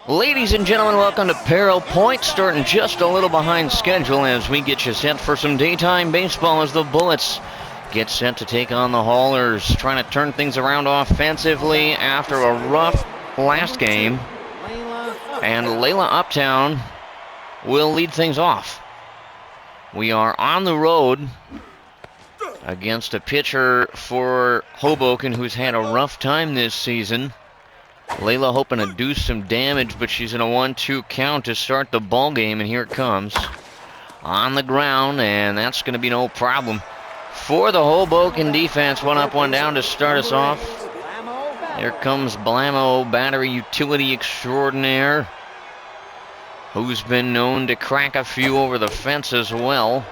Ladies and gentlemen, welcome to Peril Point, starting just a little behind schedule as we get you set for some daytime baseball as the Bullets get set to take on the Haulers, trying to turn things around offensively after a rough last game. And Layla Uptown will lead things off. We are on the road against a pitcher for Hoboken who's had a rough time this season. Layla hoping to do some damage, but she's in a 1-2 count to start the ball game, and here it comes. On the ground, and that's going to be no problem for the Hoboken defense. One up, one down to start us off. Here comes Blamo, battery utility extraordinaire, who's been known to crack a few over the fence as well.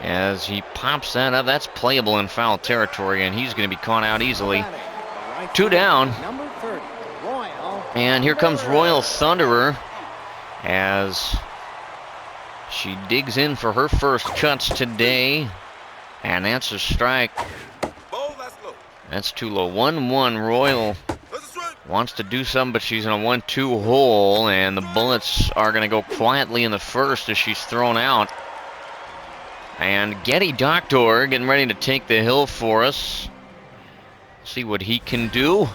As he pops that up, that's playable in foul territory, and he's going to be caught out easily. 2 down. And here comes Royal Thunderer as she digs in for her first cuts today. And that's a strike. That's too low. 1-1. Royal wants to do something, but she's in a 1-2 hole. And the Bullets are going to go quietly in the first as she's thrown out. And Getty Doctor getting ready to take the hill for us. See what he can do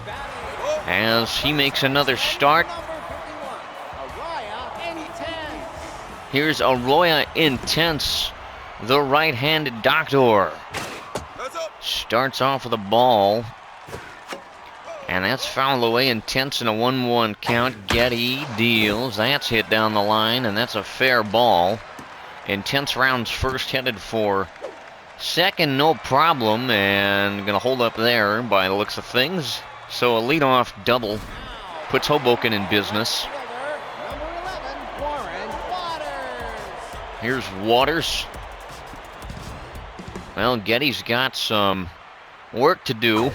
as he makes another start. Here's Arroya Intense, the right-handed Doctor. Starts off with a ball, and that's fouled away. Intense in a 1-1 count. Getty deals. That's hit down the line, and that's a fair ball. Intense rounds first, headed for second, no problem, and gonna hold up there by the looks of things. So a leadoff double puts Hoboken in business. Here's Waters. Well, Getty's got some work to do.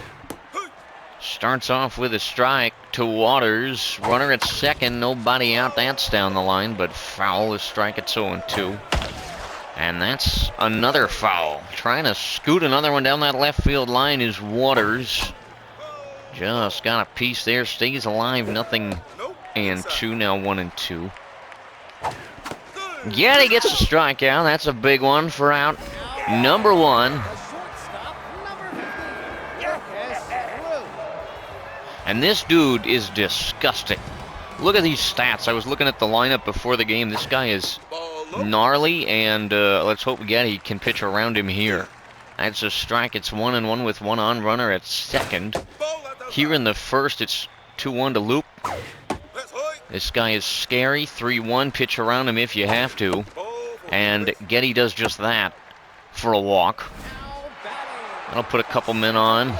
Starts off with a strike to Waters. Runner at second, nobody out. That's down the line, but foul. The strike at 0-2. And that's another foul. Trying to scoot another one down that left field line is Waters. Just got a piece there, stays alive, 0-2, now 1-2. Getty gets a strikeout, that's a big one for out number 1. And this dude is disgusting. Look at these stats. I was looking at the lineup before the game. This guy is gnarly, and let's hope Getty can pitch around him here. That's a strike. It's 1-1 with one on, runner at second. Here in the first, it's 2-1 to Loop. This guy is scary. 3-1, pitch around him if you have to. And Getty does just that for a walk. That'll put a couple men on.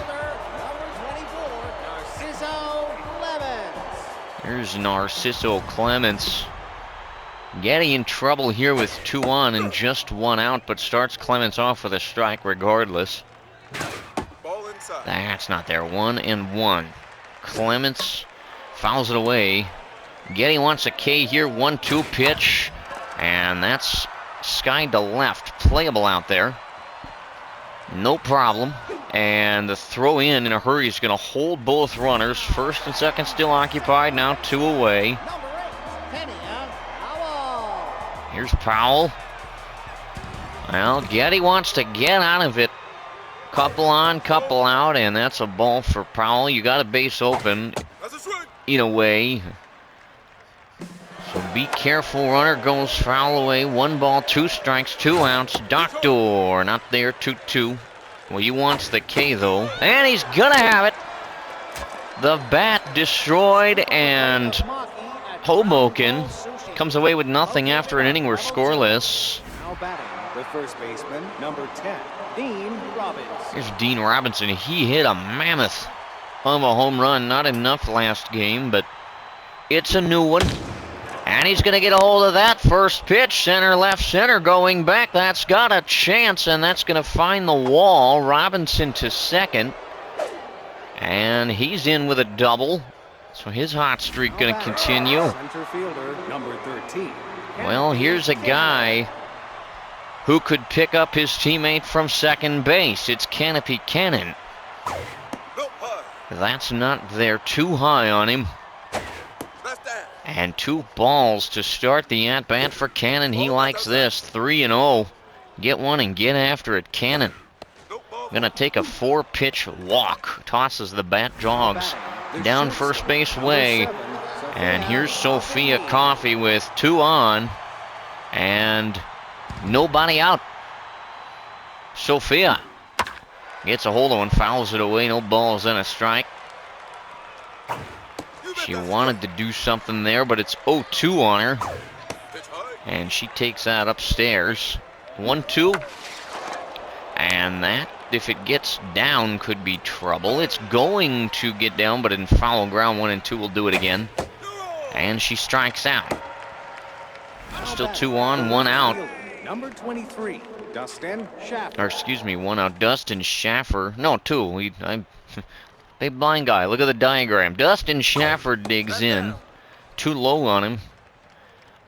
Here's Narciso Clements. Getty in trouble here with 2 on and just 1 out, but starts Clements off with a strike regardless. That's not there. 1-1. Clements fouls it away. Getty wants a K here. 1-2 pitch. And that's skied to left. Playable out there. No problem. And the throw in a hurry is going to hold both runners. First and second still occupied. Now 2 away. Here's Powell. Well, Getty wants to get out of it. Couple on, couple out, and that's a ball for Powell. You got a base open in a way. So be careful. Runner goes foul away. 1 ball, 2 strikes, 2 outs. Doctor not there. 2-2. Well, he wants the K though, and he's gonna have it. The bat destroyed, and Hoboken comes away with nothing after an inning. We're scoreless. Now batting, the first baseman, number 10, Dean Robinson. Here's Dean Robinson. He hit a mammoth of a home run. Not enough last game, but it's a new one. And he's going to get a hold of that first pitch. Center, left center going back. That's got a chance, and that's going to find the wall. Robinson to second. And he's in with a double. So his hot streak going to continue. Center fielder, number 13. Well, here's a guy who could pick up his teammate from second base. It's Canopy Cannon. That's not there. Too high on him. And 2 balls to start the at-bat for Cannon. He likes this. 3-0. Get one and get after it. Cannon gonna take a 4-pitch walk. Tosses the bat, jogs down first base way. And here's Sophia Coffey with 2 on and nobody out. Sophia gets a hold of one, fouls it away. No balls and a strike. She wanted to do something there, but it's 0-2 on her. And she takes that upstairs. 1-2. And that, if it gets down, could be trouble. It's going to get down, but in foul ground, 1 and 2 will do it again. And she strikes out. Still 2 on, 1 out. Number 23, Dustin Schaffer. Or excuse me, 1 out. Dustin Schaffer. No, 2. I'm big blind guy. Look at the diagram. Dustin Schaffer digs in. Too low on him.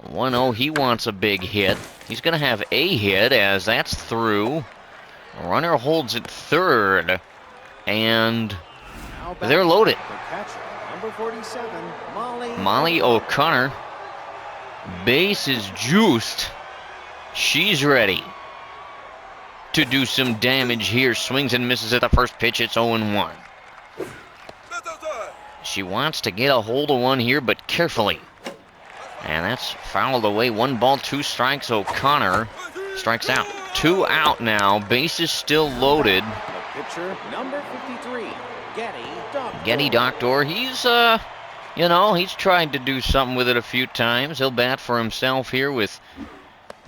1-0. He wants a big hit. He's going to have a hit as that's through. Runner holds at third. And they're loaded. Number 47, Molly O'Connor. Base is juiced. She's ready to do some damage here. Swings and misses at the first pitch. It's 0-1. She wants to get a hold of one here, but carefully. And that's fouled away. 1 ball, 2 strikes. O'Connor strikes out. 2 out now. Base is still loaded. the pitcher, number 53, Getty Doctor. He's, he's tried to do something with it a few times. He'll bat for himself here with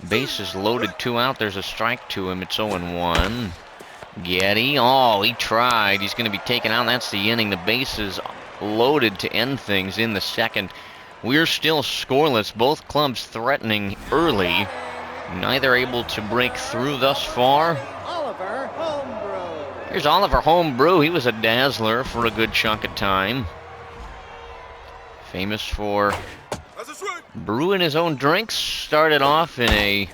bases loaded. 2 out. There's a strike to him. It's 0-1. Getty. Oh, he tried. He's going to be taken out. That's the inning. The bases loaded to end things in the second. We're still scoreless. Both clubs threatening early. Neither able to break through thus far. Oliver Homebrew. Here's Oliver Homebrew. He was a dazzler for a good chunk of time. Famous for brewing his own drinks. Started off in a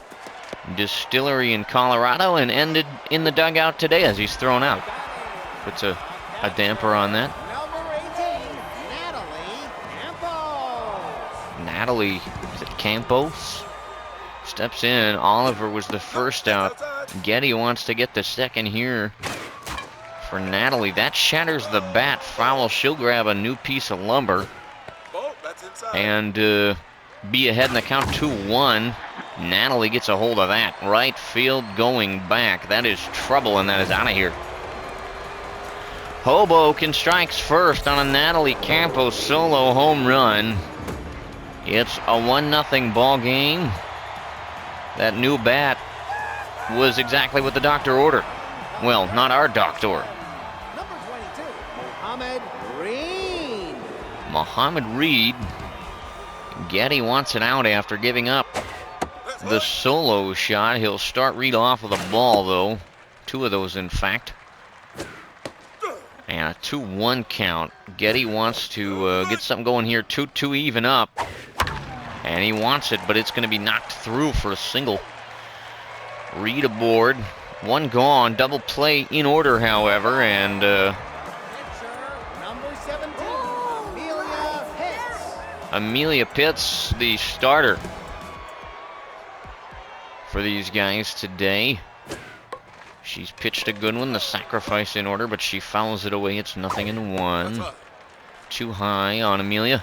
distillery in Colorado and ended in the dugout today as he's thrown out. Puts a damper on that. Number 18, Natalie Campos. Is it Campos? Steps in. Oliver was the first out. Getty wants to get the second here for Natalie. That shatters the bat. Foul. She'll grab a new piece of lumber and be ahead in the count. 2-1. Natalie gets a hold of that. Right field going back. That is trouble, and that is out of here. Hoboken strikes first on a Natalie Campos solo home run. It's a 1-0 ball game. That new bat was exactly what the doctor ordered. Well, not our doctor. Number 22, Mohammed Reed. Mohammed Reed. Getty wants it out after giving up the solo shot. He'll start Reed off with a ball, though. 2 of those, in fact. And a 2-1 count. Getty wants to get something going here. 2-2 even up. And he wants it, but it's going to be knocked through for a single. Reed aboard. 1 gone. Double play in order, however. And Number 17, Amelia Pitts. Amelia Pitts, the starter for these guys today. She's pitched a good one. The sacrifice in order, but she fouls it away. It's 0-1. Too high on Amelia.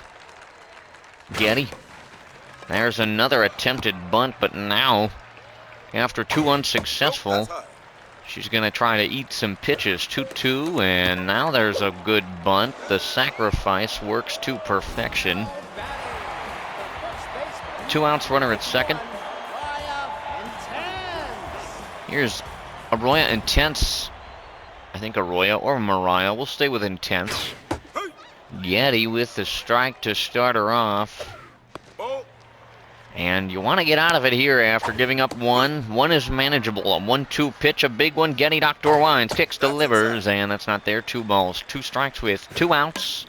Getty. There's another attempted bunt, but now, after 2 unsuccessful, she's going to try to eat some pitches. 2-2, and now there's a good bunt. The sacrifice works to perfection. 2 outs, runner at second. Here's Arroyo Intense. I think Arroyo or Mariah. We'll stay with Intense. Getty with the strike to start her off. And you want to get out of it here after giving up 1. 1 is manageable. A 1-2 pitch, a big one. Getty Doctor winds, kicks, delivers, and that's not there. 2 balls, 2 strikes with 2 outs.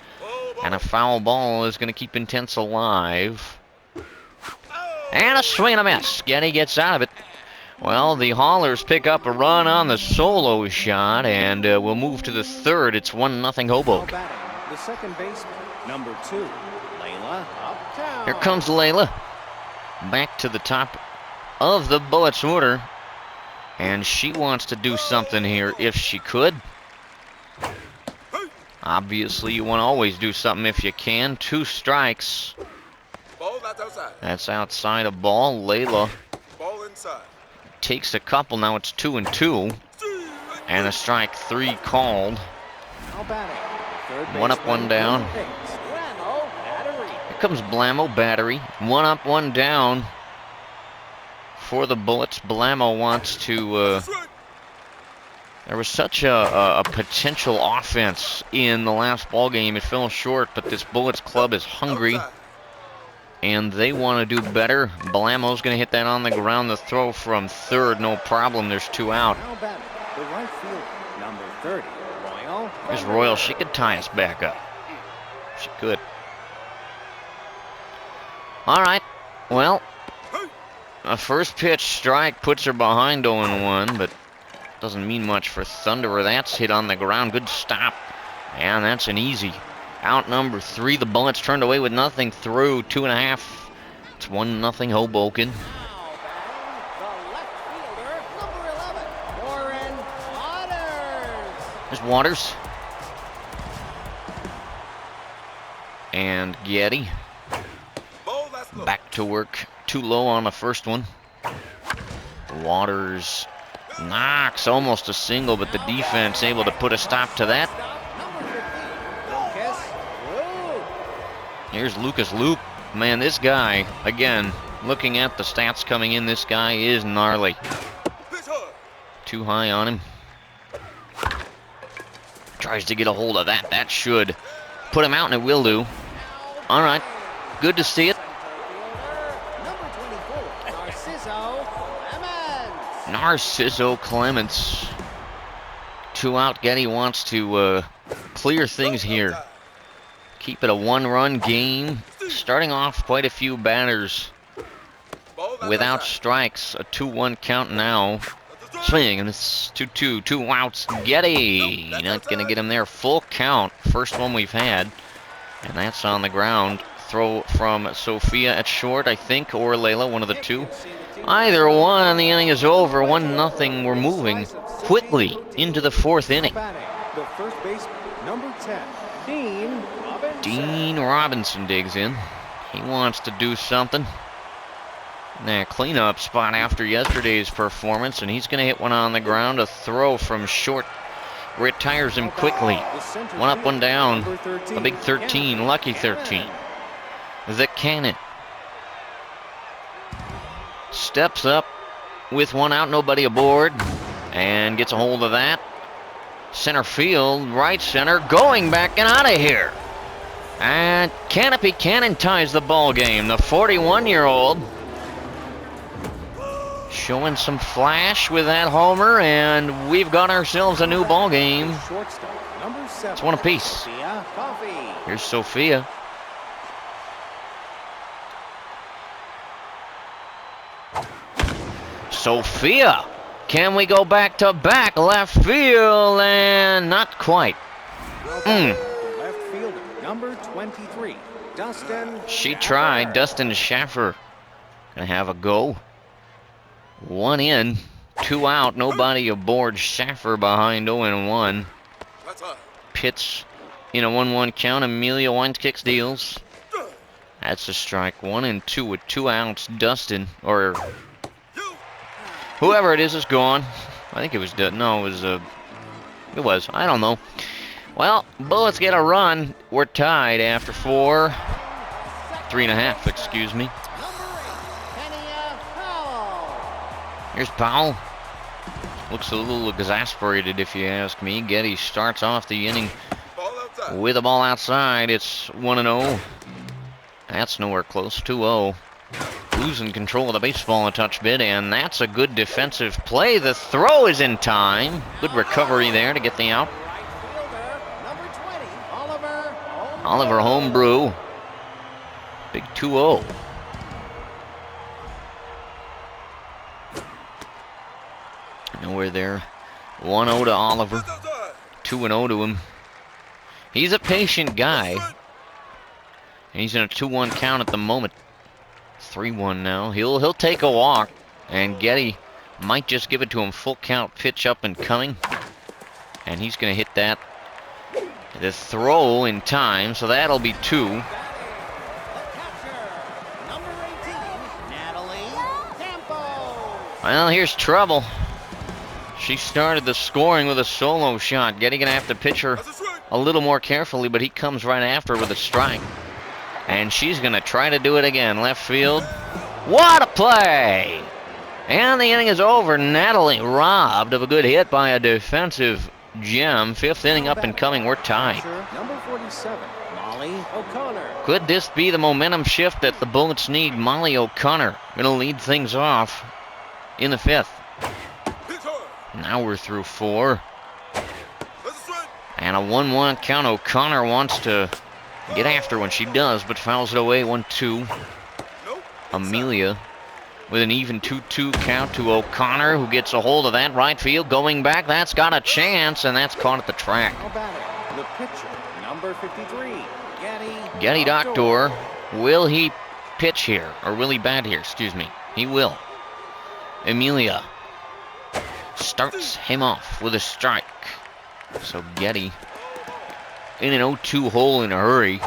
And a foul ball is going to keep Intense alive. And a swing and a miss. Getty gets out of it. Well, the Haulers pick up a run on the solo shot, and we'll move to the third. It's 1-0 Hoboken. The second baseman, number 2, Layla Uptown. Here comes Layla. Back to the top of the Bullets order. And she wants to do something here if she could. Obviously, you want to always do something if you can. 2 strikes. Ball, that's outside. That's outside of ball. Layla Ball inside. takes a couple. Now it's 2-2. And a strike 3 called. Now batting, the third One up, baseman, one down. number 8, Bramo Battery. Here comes Blamo Battery. 1 up, 1 down for the Bullets. Blamo wants to... There was such a potential offense in the last ball game. It fell short, but this Bullets club is hungry, and they want to do better. Blamo's going to hit that on the ground. The throw from third, no problem. There's 2 out. Now batting, the right fielder, number 30, Royal. Here's Royal. She could tie us back up. She could. All right. Well, a first pitch strike puts her behind 0-1, but doesn't mean much for Thunderer. That's hit on the ground. Good stop. And that's an easy. Out number 3. The Bullets turned away with nothing through 2.5. It's 1-0 Hoboken. Now batting, the left fielder, number 11, Warren Waters. There's Waters. And Getty. Ball, that's low. Back to work. Too low on the first one. Waters knocks almost a single, but the defense able to put a stop to that. Number 15, Lucas Luke. Here's Lucas Loop. Man, this guy, again, looking at the stats coming in, this guy is gnarly. Pitch hard. Too high on him. Tries to get a hold of that. That should put him out, and it will do. All right. Good to see it. Number 24, Narciso Clemens. Narciso Clements. 2 out. Getty wants to clear things here. Keep it a 1-run game. Starting off quite a few batters Ball, that's without outside. strikes. A 2-1 count now. Swing, and it's 2-2. 2 outs. Getty. Not going to get him there. Full count. First one we've had. And that's on the ground. Throw from Sophia at short, I think, or Layla, one of the 2. Either one, and the inning is over. 1-0. We're moving quickly into the 4th inning. Batting, the first baseman, number 10, Dean Robinson. Dean Robinson digs in. He wants to do something. Cleanup spot after yesterday's performance, and he's going to hit one on the ground. A throw from short retires him quickly. 1 up, 1 down. A big 13, lucky 13. The Cannon steps up with 1 out, nobody aboard, and gets a hold of that. Center field, right center, going back and out of here. And Canopy Cannon ties the ball game. The 41-year-old showing some flash with that homer, and we've got ourselves a new ball game. Shortstop, number 7, It's 1 apiece. Sophia Coffey. Here's Sophia. Sophia, can we go back to back left field? And not quite. The left fielder, number 23, Dustin. She tried. Dustin Schaffer gonna have a go. 1 in, 2 out, nobody aboard. Schaffer behind 0-1. That's hard. Pitch in a 1-1 count. Amelia Weinskicks deals. That's a strike. 1-2 with 2 outs. Dustin, or whoever it is gone. I think it was, no, it was, I don't know. Well, Bullets get a run. We're tied after 4. 3.5, excuse me. Here's Powell. Looks a little exasperated, if you ask me. Getty starts off the inning Ball outside. with the ball outside. It's 1-0. That's nowhere close. 2-0. Losing control of the baseball a touch bit, and that's a good defensive play. The throw is in time. Good recovery there to get the out. Oliver Homebrew. Big 2-0. Nowhere there. 1-0 to Oliver. 2-0 to him. He's a patient guy. And he's in a 2-1 count at the moment. 3-1 now. He'll take a walk. And Getty might just give it to him. Full count, pitch up and coming. And he's going to hit that. The throw in time, so that'll be 2. Well, here's trouble. She started the scoring with a solo shot. Getty gonna have to pitch her a little more carefully, but he comes right after with a strike. And she's gonna try to do it again. Left field. What a play! And the inning is over. Natalie robbed of a good hit by a defensive gem. 5th inning up and coming. We're tied. Number 47, Molly O'Connor. Could this be the momentum shift that the Bullets need? Molly O'Connor gonna lead things off in the 5th. Now we're through 4. And a 1-1 count. O'Connor wants to get after when she does, but fouls it away. 1-2. Amelia with an even 2-2 count to O'Connor, who gets a hold of that right field. Going back, that's got a chance, and that's caught at the track. The pitcher, number 53, Getty Doctor. Will he pitch here? Or will he bat here? Excuse me. He will. Amelia starts him off with a strike. So Getty in an 0-2 hole in a hurry.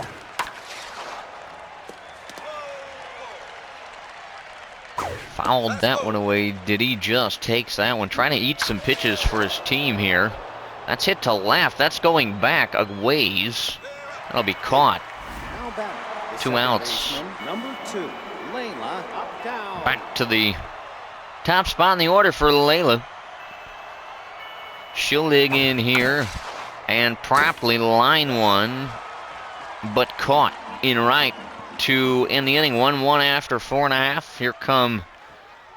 Fouled that one away. Did he just takes that one? Trying to eat some pitches for his team here. That's hit to left. That's going back a ways. That'll be caught. 2 outs. Number 2, Layla, up down. Back to the top spot in the order for Layla. She'll dig in here and promptly line one, but caught in right to end the inning. 1-1 after 4.5. Here come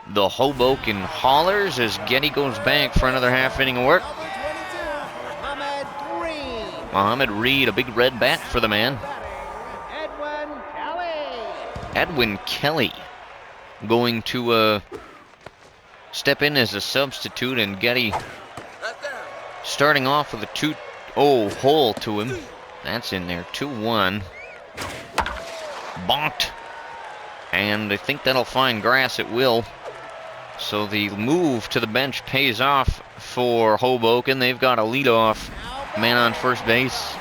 the Hoboken Haulers as Getty goes back for another half inning of work. Muhammad Reed, a big red bat for the man. Edwin Kelly going to step in as a substitute, and Getty starting off with a 2-0 hole to him. That's in there. 2-1. Bonked. And I think that'll find grass. It will. So the move to the bench pays off for Hoboken. They've got a leadoff man on first base.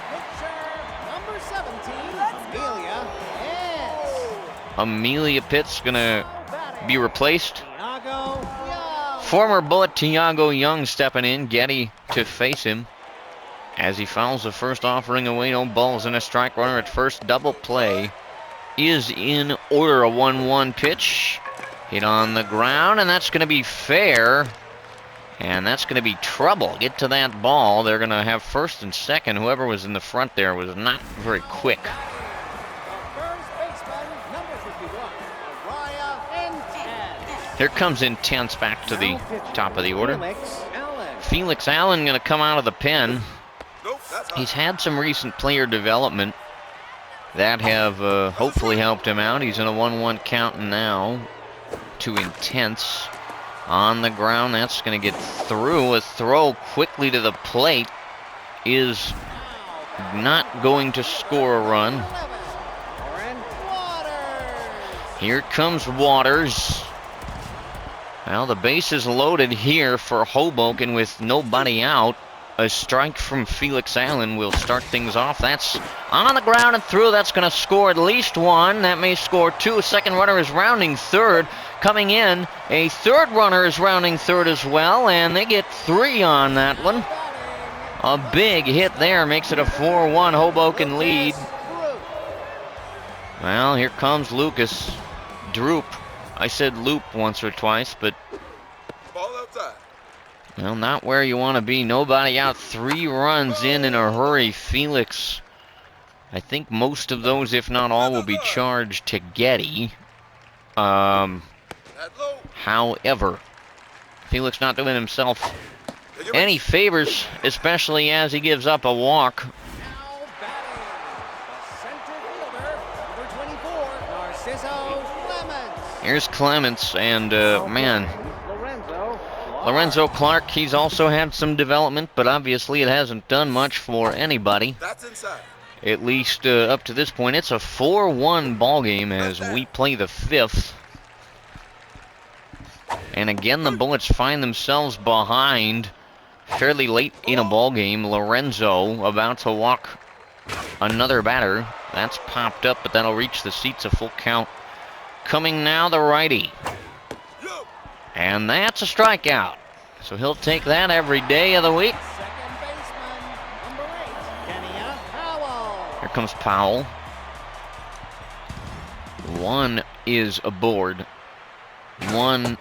Amelia Pitt's gonna be replaced. Former Bullet Tiago Young stepping in. Getty to face him as he fouls the first offering away. No balls and a strike. Runner at first. Double play is in order. A 1-1 pitch hit on the ground, and that's going to be fair, and that's going to be trouble. Get to that ball. They're going to have first and second. Whoever was in the front there was not very quick. Here comes Intense back to the top of the order. Felix Allen going to come out of the pen. He's had some recent player development that have hopefully helped him out. He's in a 1-1 count now to Intense. On the ground, that's going to get through. A throw quickly to the plate is not going to score a run. Here comes Waters. Well, the base is loaded here for Hoboken with nobody out. A strike from Felix Allen will start things off. That's on the ground and through. That's going to score at least one. That may score two. A second runner is rounding third. Coming in, a third runner is rounding third as well, and they get 3 on that one. A big hit there makes it a 4-1 Hoboken lead. Well, here comes Lucas. Droop. I said loop once or twice, but Ball outside. well, not where you want to be. Nobody out. 3 runs in a hurry. Felix, I think most of those, if not all, will be charged to Getty. However, Felix not doing himself any favors, especially as he gives up a walk. Here's Clements, and man, Lorenzo Clark, he's also had some development, but obviously it hasn't done much for anybody. That's inside. At least up to this point. It's a 4-1 ball game as we play the 5th. And again, the Bullets find themselves behind fairly late in a ball game. Lorenzo about to walk another batter. That's popped up, but that'll reach the seats, a full count. Coming now, the righty. And that's a strikeout. So he'll take that every day of the week. Second baseman, number 8, Kenya Powell. Here comes Powell. One is aboard. One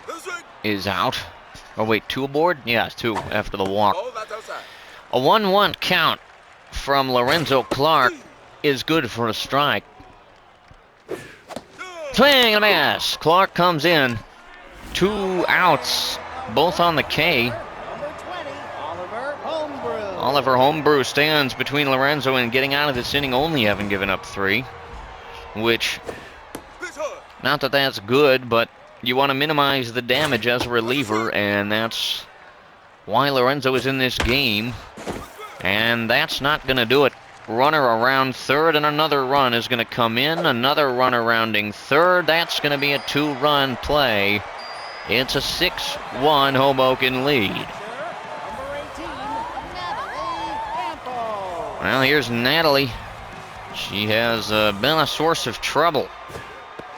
is out. Oh, wait, 2 aboard? Yeah, it's 2 after the walk. Oh, that's outside. A 1-1 count from Lorenzo Clark is good for a strike. Swing and a miss. Clark comes in. 2 outs, both on the K. Number 20, Oliver Homebrew. Oliver Homebrew stands between Lorenzo and getting out of this inning, only having given up 3. Which, not that that's good, but you want to minimize the damage as a reliever, and that's why Lorenzo is in this game. And that's not going to do it. Runner around third, and another run is going to come in. Another runner rounding third. That's going to be a 2-run play. It's a 6-1 Hoboken lead. Number 18, Natalie Campo. Well, here's Natalie. She has been a source of trouble.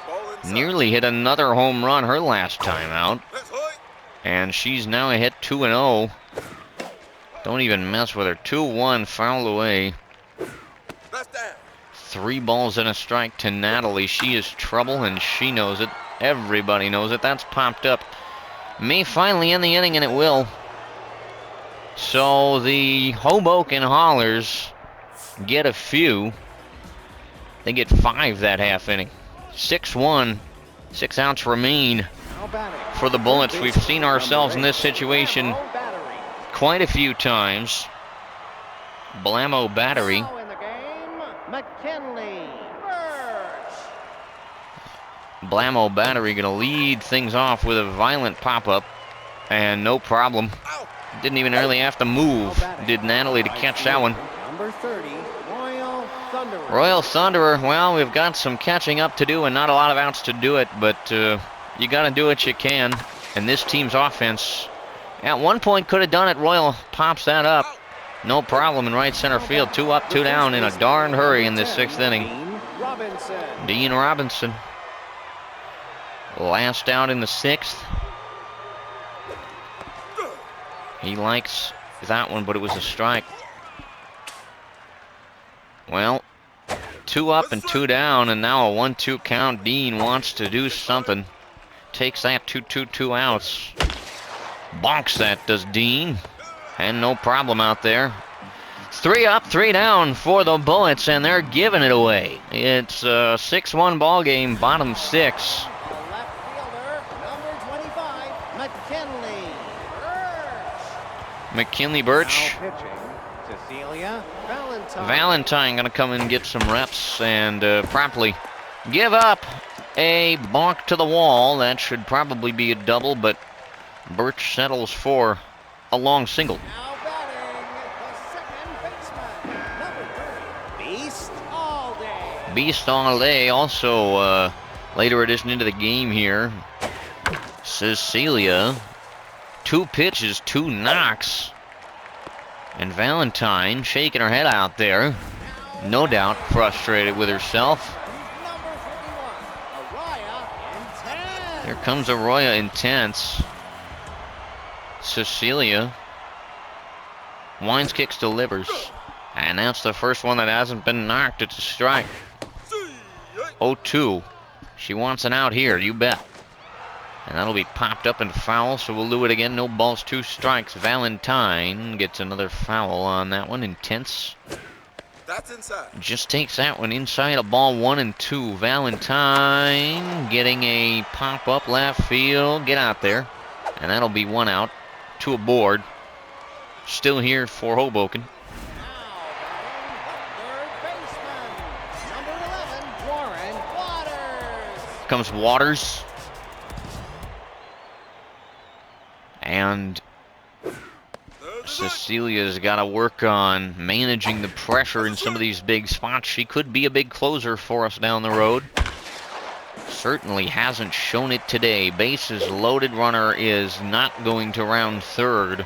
Ball inside. Nearly hit another home run her last time out. Let's hit. And she's now a hit 2-0. Don't even mess with her. 2-1 foul away. That's down. 3 balls and a strike to Natalie. She is trouble, and she knows it. Everybody knows it. That's popped up. May finally end the inning, and it will. So the Hoboken Haulers get a few. They get 5 that half inning. 6-1. 6 outs remain Now batting. for the Bullets. We've seen ourselves in this situation Battery. quite a few times. Blamo Battery. Now in the game, McKinley Birch. Blamo Battery going to lead things off with a violent pop-up. And no problem. Didn't even really have to move, did Natalie, to catch that one. Number 30, Royal Thunderer. Royal Thunderer, well, we've got some catching up to do and not a lot of outs to do it, but you got to do what you can. And this team's offense, at one point, could have done it. Royal pops that up. No problem in right center field. 2 up, 2 down in a darn hurry in this 6th inning. Dean Robinson. Dean Robinson. Last out in the 6th. He likes that one, but it was a strike. Well, 2 up and 2 down, and now a 1-2 count. Dean wants to do something. Takes that 2 outs. Bonks that, does Dean. And no problem out there. 3 up, 3 down for the Bullets, and they're giving it away. It's a 6-1 ball game, bottom 6. The left fielder, number 25, McKinley Birch. McKinley Birch. Now pitching, Cecilia Valentine. Valentine going to come in and get some reps and promptly give up a bonk to the wall. That should probably be a double, but Birch settles for a long single. Now batting, the second baseman, number 30, Beast All Day. Beast all day. Also, later addition into the game here, Cecilia. 2 pitches, 2 knocks. And Valentine shaking her head out there. No doubt frustrated with herself. Number 41, Araya Intense. Here comes Arroyo Intense. Cecilia winds, kicks, delivers. And that's the first one that hasn't been knocked. It's a strike. 0-2. She wants an out here, you bet. And that'll be popped up and foul, so we'll do it again. No balls, 2 strikes. Valentine gets another foul on that one. Intense That's inside. just takes that one inside a ball 1 and 2. Valentine getting a pop up left field. Get out there. And that'll be 1 out. 2 aboard. Still here for Hoboken. Now batting, the third baseman, number 11, Warren Waters. Comes Waters. And Cecilia's got to work on managing the pressure in some of these big spots. She could be a big closer for us down the road. Certainly hasn't shown it today. Bases loaded, runner is not going to round third.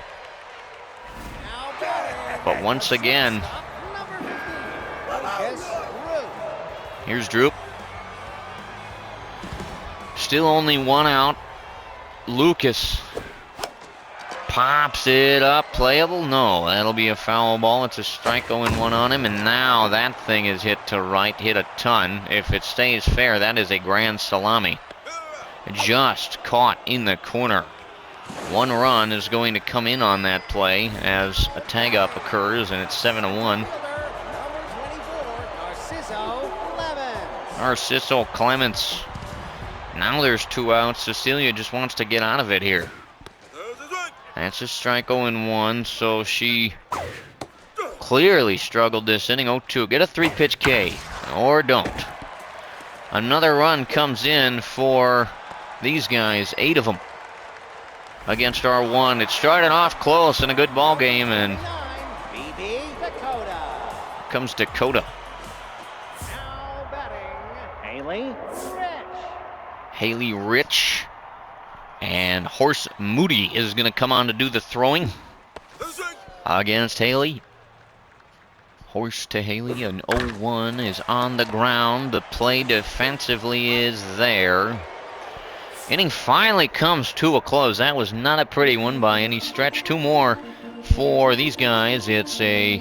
But once again, here's Droop. Still only one out. Lucas pops it up. Playable? No, that'll be a foul ball. It's a strike, 0-1 on him. And now that thing is hit to right, hit a ton. If it stays fair, that is a grand salami. Just caught in the corner. One run is going to come in on that play as a tag up occurs, and it's 7-1. Narciso Clements. Now there's 2 outs. Cecilia just wants to get out of it here. That's a strike, 0-1, so she clearly struggled this inning. 0-2. Get a 3-pitch K, or don't. Another run comes in for these guys, 8 of them against R1. It started off close and a good ball game, and comes Dakota. Now batting, Haley Rich. And Horse Moody is going to come on to do the throwing against Haley. Horse to Haley, an 0-1 is on the ground. The play defensively is there. Inning finally comes to a close. That was not a pretty one by any stretch. 2 more for these guys. It's a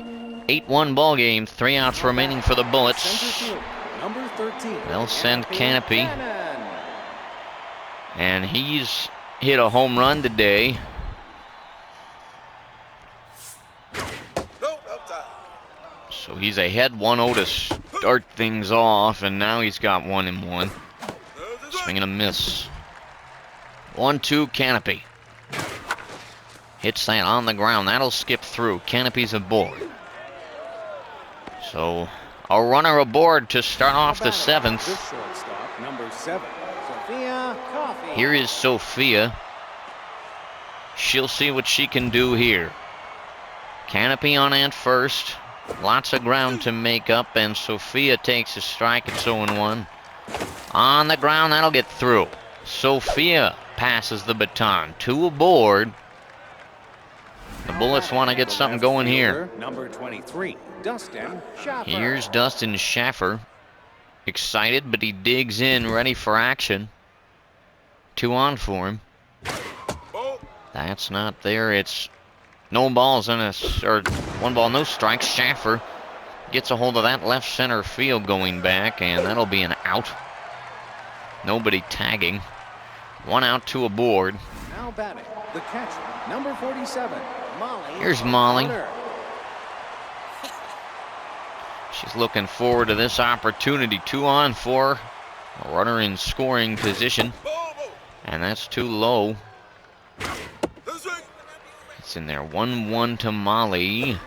8-1 ball game. 3 outs remaining for the Bullets. Number 13. They'll send Canopy. And he's hit a home run today. So he's ahead 1-0 to start things off, and now he's got 1-1. Swing and a miss. 1-2 Canopy. Hits that on the ground. That'll skip through. Canopy's aboard. So a runner aboard to start off the 7th. This shortstop, number 7. Here is Sophia. She'll see what she can do here. Canopy on at first. Lots of ground to make up, and Sophia takes a strike. It's 0-1. On the ground, that'll get through. Sophia passes the baton. 2 aboard. The Bullets want to get something going here. Number 23, Dustin Schaffer. Here's Dustin Schaffer. Excited, but he digs in, ready for action. 2 on for him. That's not there. It's no balls in or 1 ball, no strikes. Schaffer gets a hold of that left center field going back, and that'll be an out. Nobody tagging. 1 out, 2 aboard. Now batting, the catcher, number 47, Molly. Here's Molly. She's looking forward to this opportunity. 2 on for a runner in scoring position. And that's too low. It's in there. 1-1 to Molly.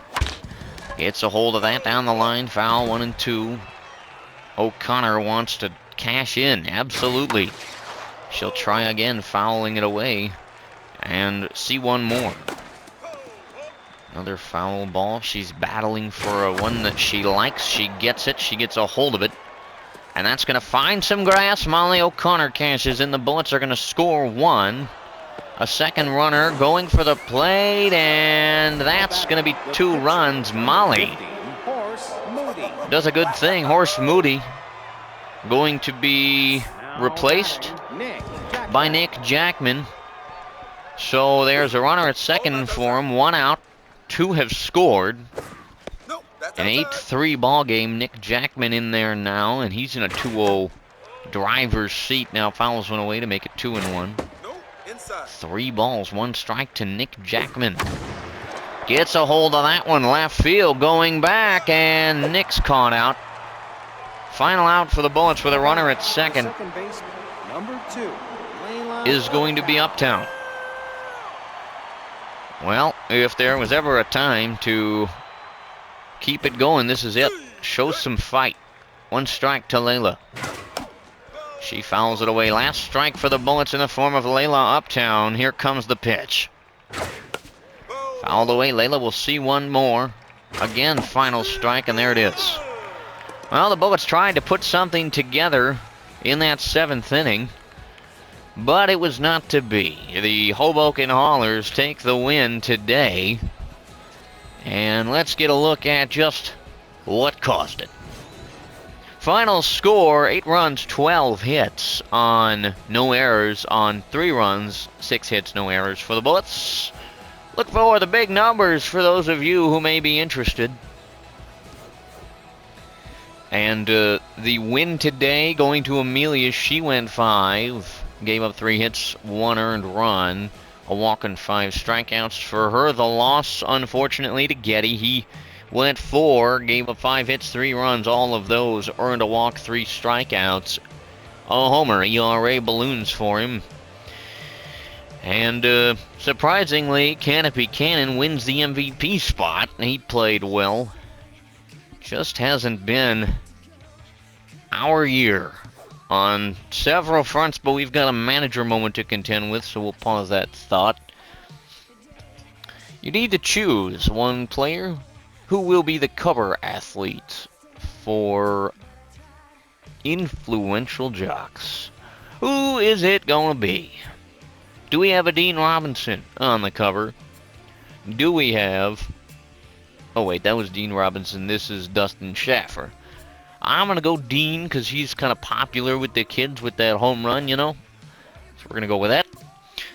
Gets a hold of that down the line. Foul, 1-2. O'Connor wants to cash in. Absolutely. She'll try again, fouling it away. And see 1 more. Another foul ball. She's battling for a one that she likes. She gets it. She gets a hold of it. And that's going to find some grass. Molly O'Connor cashes in. The Bullets are going to score 1. A second runner going for the plate, and that's going to be 2 runs. Molly does a good thing. Horse Moody going to be replaced by Nick Jackman. So there's a runner at second for him. 1 out. 2 have scored. An 8-3 ball game. Nick Jackman in there now, and he's in a 2-0 driver's seat. Now fouls 1 away to make it 2-1. 3 balls, 1 strike to Nick Jackman. Gets a hold of that one, left field, going back, and Nick's caught out. Final out for the Bullets with a runner at second. Second baseman, number 2, is going to be Uptown. Well, if there was ever a time to keep it going, this is it. Show some fight. 1 strike to Layla. She fouls it away. Last strike for the Bullets in the form of Layla Uptown. Here comes the pitch. All the way, Layla will see one more. Again, final strike, and there it is. Well, the Bullets tried to put something together in that 7th inning, but it was not to be. The Hoboken Haulers take the win today, and let's get a look at just what caused it. Final score, 8 runs, 12 hits on no errors on 3 runs, 6 hits, no errors for the Bullets. Look for the big numbers for those of you who may be interested. And the win today going to Amelia. She went 5, gave up 3 hits, 1 earned run, a walk and 5 strikeouts for her. The loss, unfortunately, to Getty. He went 4, gave up 5 hits, 3 runs. All of those earned a walk, 3 strikeouts. A homer. ERA balloons for him. And surprisingly, Canopy Cannon wins the MVP spot. He played well. Just hasn't been our year on several fronts, but we've got a manager moment to contend with, so we'll pause that thought. You need to choose one player who will be the cover athlete for Influential Jocks. Who is it going to be? Do we have a Dean Robinson on the cover? Do we have... Oh, wait, that was Dean Robinson. This is Dustin Schaffer. I'm going to go Dean because he's kind of popular with the kids with that home run, you know? So we're going to go with that.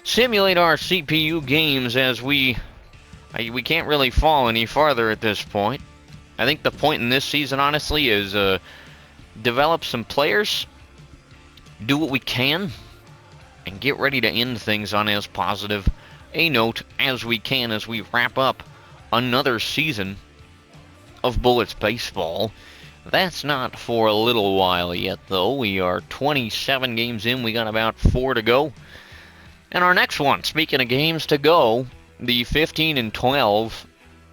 Simulate our CPU games as we can't really fall any farther at this point. I think the point in this season, honestly, is develop some players, do what we can, and get ready to end things on as positive a note as we can as we wrap up another season of Bullets baseball. That's not for a little while yet, though. We are 27 games in. We got about 4 to go. And our next one, speaking of games to go, the 15-12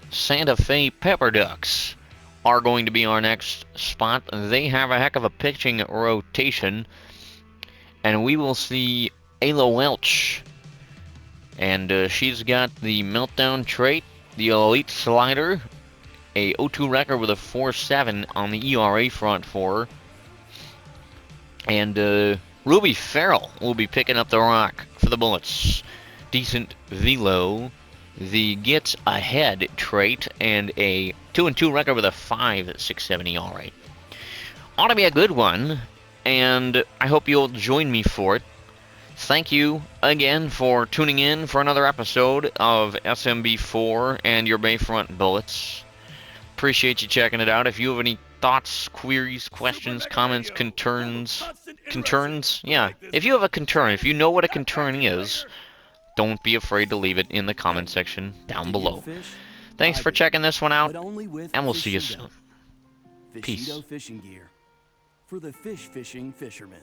Santa Fe Pepper Ducks are going to be our next spot. They have a heck of a pitching rotation. And we will see Ayla Welch. And she's got the meltdown trait, the elite slider, a 0-2 record with a 4.7 on the ERA front for her. And Ruby Farrell will be picking up the rock for the Bullets. Decent velo, the gets ahead trait, and a 2-2 record with a 5.67 ERA. Ought to be a good one, and I hope you'll join me for it. Thank you again for tuning in for another episode of SMB4 and your Bayfront Bullets. Appreciate you checking it out. If you have any thoughts, queries, questions, comments, concerns, yeah. If you have a concern, if you know what a concern is, don't be afraid to leave it in the comment section down below. Thanks for checking this one out, and we'll see you soon. Peace. Fishing gear for the fish fishing fishermen.